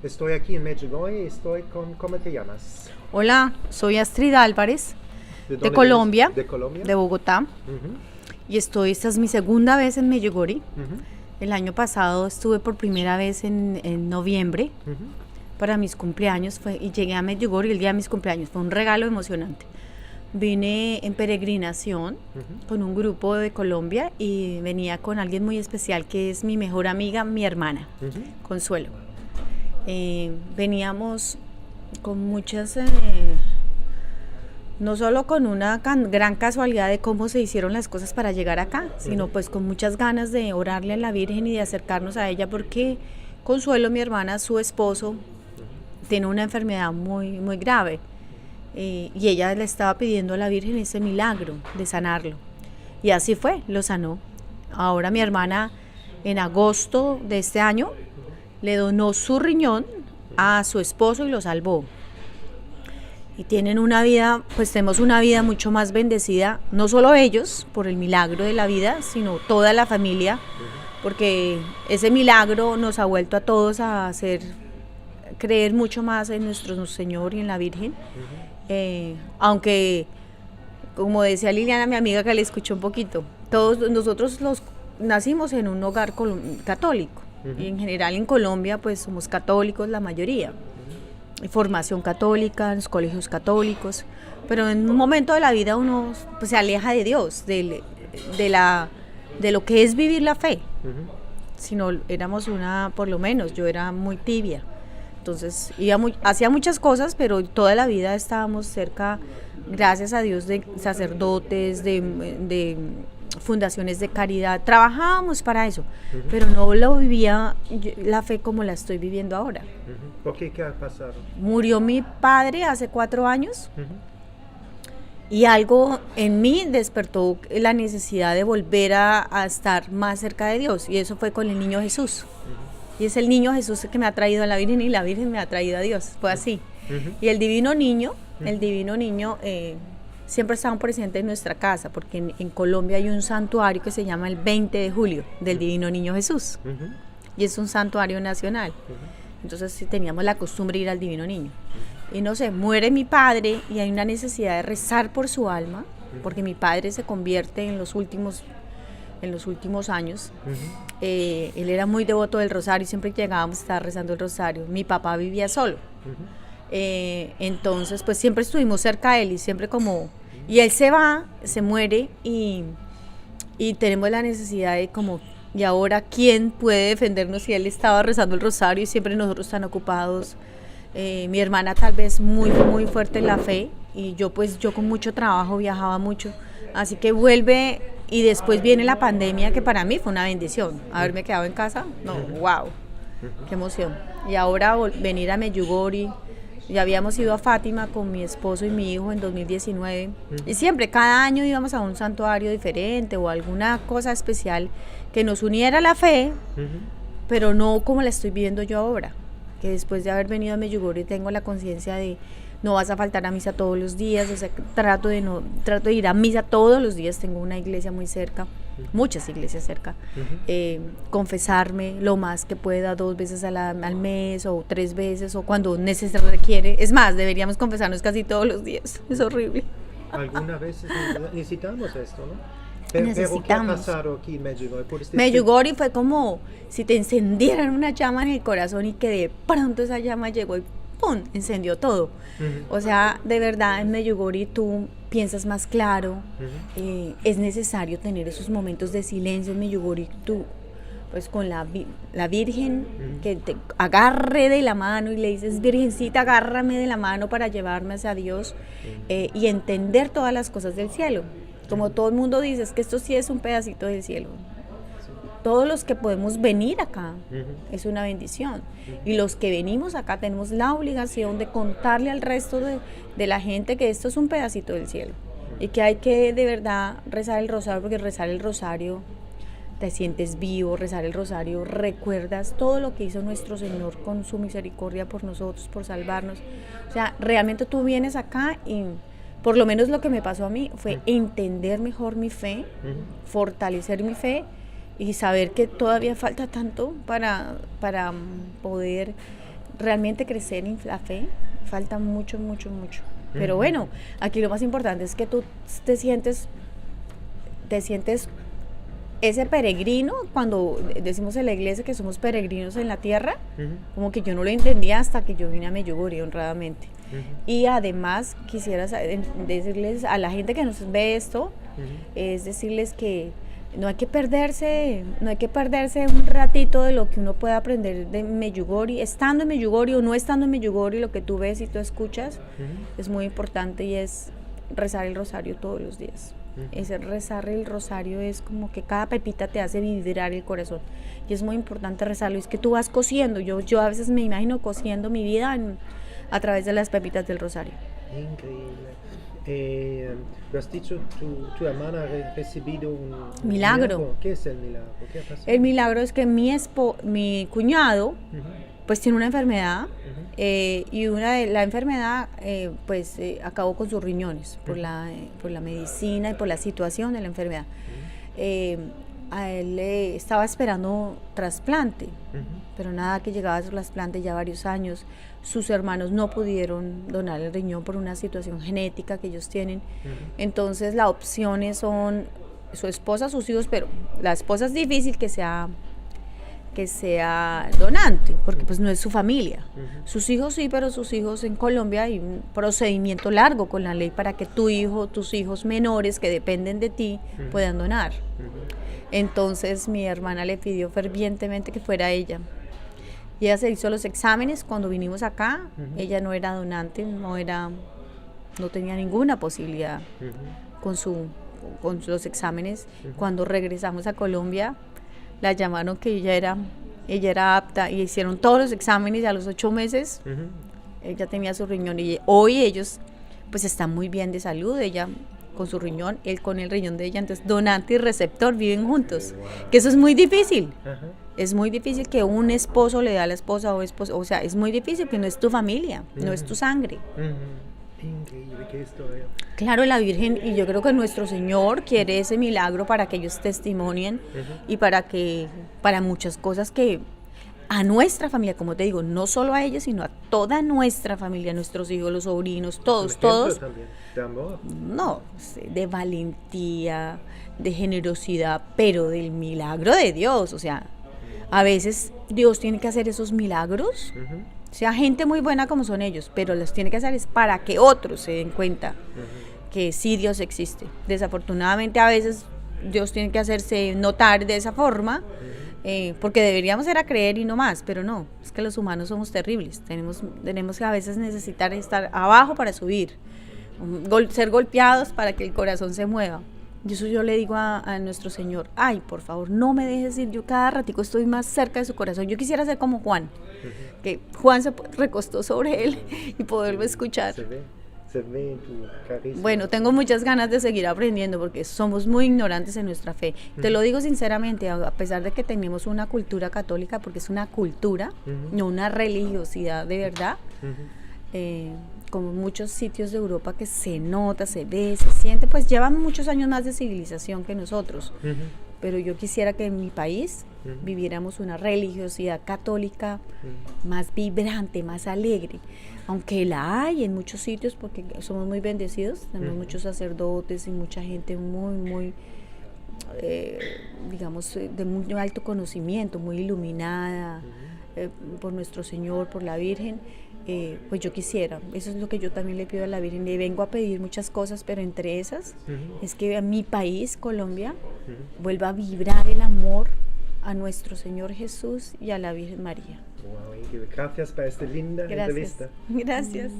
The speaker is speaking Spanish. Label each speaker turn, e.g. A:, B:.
A: Estoy aquí en Medjugorje y estoy con... ¿Cómo te llamas?
B: Hola, soy Astrid Álvarez,
A: ¿De
B: de
A: dónde
B: Colombia,
A: vienes? ¿De Colombia?
B: de Bogotá,
A: Ujú,
B: y esta es mi segunda vez en Medjugorje.
A: ujú,
B: El año pasado estuve por primera vez en noviembre
A: ujú.
B: para mis cumpleaños y llegué a Medjugorje el día de mis cumpleaños. Fue un regalo emocionante. Vine en peregrinación con un grupo de Colombia y venía con alguien muy especial que es mi mejor amiga, mi hermana,
A: Ujú.
B: Consuelo. Veníamos con muchas, no solo con una gran casualidad de cómo se hicieron las cosas para llegar acá, sino pues con muchas ganas de orarle a la Virgen y de acercarnos a ella, porque Consuelo, mi hermana, su esposo, tiene una enfermedad muy, muy grave, y ella le estaba pidiendo a la Virgen ese milagro de sanarlo. Y así fue, lo sanó. Ahora mi hermana, en agosto de este año, le donó su riñón a su esposo y lo salvó. Y tienen una vida, pues tenemos una vida mucho más bendecida, no solo ellos por el milagro de la vida, sino toda la familia, porque ese milagro nos ha vuelto a todos a hacer creer mucho más en nuestro Señor y en la Virgen. Aunque, como decía Liliana, mi amiga, que le escuchó un poquito, todos nosotros nacimos en un hogar católico, y en general en Colombia pues somos católicos la mayoría, formación católica, en los colegios católicos, pero en un momento de la vida uno pues se aleja de Dios, de lo que es vivir la fe. Sino éramos por lo menos yo era muy tibia, entonces hacía muchas cosas, pero toda la vida estábamos cerca, gracias a Dios, de sacerdotes, de fundaciones de caridad, trabajábamos para eso, pero no lo vivía la fe como la estoy viviendo ahora.
A: ¿Por qué? ¿Qué ha pasado?
B: Murió mi padre hace 4 años y algo en mí despertó la necesidad de volver a estar más cerca de Dios, y eso fue con el niño Jesús. Y es el niño Jesús que me ha traído a la Virgen y la Virgen me ha traído a Dios, fue así. Y el divino niño siempre estaba presente en nuestra casa, porque en Colombia hay un santuario que se llama el 20 de julio del divino niño Jesús, y es un santuario nacional. Entonces sí, teníamos la costumbre de ir al divino niño. Y no sé, muere mi padre y hay una necesidad de rezar por su alma, porque mi padre se convierte en los últimos años. Él era muy devoto del rosario y siempre que llegábamos estaba rezando el rosario. Mi papá vivía solo. Entonces pues siempre estuvimos cerca de él, y siempre y él se muere, y tenemos la necesidad de y ahora ¿quién puede defendernos si él estaba rezando el rosario y siempre nosotros tan ocupados? Mi hermana tal vez muy, muy fuerte en la fe, y yo con mucho trabajo viajaba mucho, así que vuelve. Y después viene la pandemia, que para mí fue una bendición. Haberme quedado en casa, no, wow, qué emoción. Y ahora venir a Medjugorje, ya habíamos ido a Fátima con mi esposo y mi hijo en 2019. Y siempre, cada año íbamos a un santuario diferente o alguna cosa especial que nos uniera a la fe, pero no como la estoy viviendo yo ahora. Que después de haber venido a Medjugorje tengo la conciencia de no vas a faltar a misa todos los días, o sea, trato de ir a misa todos los días, tengo una iglesia muy cerca, muchas iglesias cerca, confesarme lo más que pueda 2 veces al mes o 3 veces o cuando se requiere, es más, deberíamos confesarnos casi todos los días, es horrible.
A: Algunas veces necesitamos esto, ¿no? Pero ¿qué ha pasado aquí en Medjugorje?
B: Medjugorje fue como si te encendieran una llama en el corazón y que de pronto esa llama llegó y ¡pum!, encendió todo. O sea, de verdad en Medjugorje tú piensas más claro, es necesario tener esos momentos de silencio en Medjugorje, tú pues con la Virgen que te agarre de la mano y le dices, Virgencita, agárrame de la mano para llevarme hacia Dios, y entender todas las cosas del cielo. Como todo el mundo dice, es que esto sí es un pedacito del cielo. Todos los que podemos venir acá es una bendición, y los que venimos acá tenemos la obligación de contarle al resto de la gente que esto es un pedacito del cielo, y que hay que de verdad rezar el rosario, porque rezar el rosario te sientes vivo, rezar el rosario recuerdas todo lo que hizo nuestro Señor con su misericordia por nosotros, por salvarnos. O sea, realmente tú vienes acá y por lo menos lo que me pasó a mí fue entender mejor mi fe, fortalecer mi fe y saber que todavía falta tanto para poder realmente crecer en la fe, falta mucho, mucho, mucho. Pero bueno, aquí lo más importante es que tú te sientes ese peregrino, cuando decimos en la iglesia que somos peregrinos en la tierra, como que yo no lo entendía hasta que yo vine a Medjugorje honradamente. Y además quisiera decirles a la gente que nos ve esto, es decirles que no hay que perderse un ratito de lo que uno puede aprender de Medjugorje, estando en Medjugorje o no estando en Medjugorje, lo que tú ves y tú escuchas es muy importante, y es rezar el rosario todos los días. Ese rezar el rosario es como que cada pepita te hace vibrar el corazón, y es muy importante rezarlo. Es que tú vas cosiendo, yo a veces me imagino cosiendo mi vida a través de las pepitas del rosario.
A: Increíble. Lo has dicho, tu hermana ha recibido un
B: milagro.
A: ¿Qué es el milagro? ¿Qué ha pasado?
B: El milagro es que mi cuñado pues tiene una enfermedad, y la enfermedad acabó con sus riñones por la medicina y por la situación de la enfermedad. A él estaba esperando trasplante, pero nada que llegaba a su trasplante ya varios años. Sus hermanos no pudieron donar el riñón por una situación genética que ellos tienen. Entonces las opciones son su esposa, sus hijos, pero la esposa es difícil que sea donante, porque pues no es su familia. Sus hijos sí, pero sus hijos en Colombia hay un procedimiento largo con la ley para que tus hijos menores que dependen de ti puedan donar. Entonces mi hermana le pidió fervientemente que fuera ella. Y ella se hizo los exámenes cuando vinimos acá. Ella no era donante, no tenía ninguna posibilidad con los exámenes. Cuando regresamos a Colombia, la llamaron que ella era apta, y hicieron todos los exámenes, y a los 8 meses ella tenía su riñón, y hoy ellos pues están muy bien de salud, ella con su riñón, él con el riñón de ella. Entonces donante y receptor viven juntos, que eso es muy difícil. Es muy difícil que un esposo le dé a la esposa o sea, es muy difícil, que no es tu familia, no es tu sangre.
A: Increíble, qué historia.
B: Claro, la Virgen, y yo creo que nuestro Señor quiere ese milagro para que ellos testimonien y para muchas cosas que a nuestra familia, como te digo, no solo a ellos, sino a toda nuestra familia, nuestros hijos, los sobrinos, todos.
A: También, de amor.
B: No, de valentía, de generosidad, pero del milagro de Dios. O sea, a veces Dios tiene que hacer esos milagros. O sea, gente muy buena como son ellos, pero los tiene que hacer es para que otros se den cuenta que sí Dios existe. Desafortunadamente a veces Dios tiene que hacerse notar de esa forma, porque deberíamos era creer y no más, pero no, es que los humanos somos terribles. Tenemos que a veces necesitar estar abajo para subir, ser golpeados para que el corazón se mueva. Y eso yo le digo a nuestro Señor: ay, por favor, no me dejes ir, yo cada ratico estoy más cerca de su corazón. Yo quisiera ser como Juan, que Juan se recostó sobre él y poderlo escuchar.
A: Se ve en tu carisma.
B: Bueno, tengo muchas ganas de seguir aprendiendo, porque somos muy ignorantes en nuestra fe. Te lo digo sinceramente, a pesar de que tenemos una cultura católica, porque es una cultura, no una religiosidad de verdad, como muchos sitios de Europa que se nota, se ve, se siente, pues llevan muchos años más de civilización que nosotros. Pero yo quisiera que en mi país viviéramos una religiosidad católica más vibrante, más alegre, aunque la hay en muchos sitios, porque somos muy bendecidos, tenemos muchos sacerdotes y mucha gente muy digamos, de muy alto conocimiento, muy iluminada por nuestro Señor, por la Virgen. Pues yo quisiera, eso es lo que yo también le pido a la Virgen, le vengo a pedir muchas cosas, pero entre esas es que a mi país, Colombia, vuelva a vibrar el amor a nuestro Señor Jesús y a la Virgen María.
A: Wow, gracias por esta linda entrevista.
B: Gracias.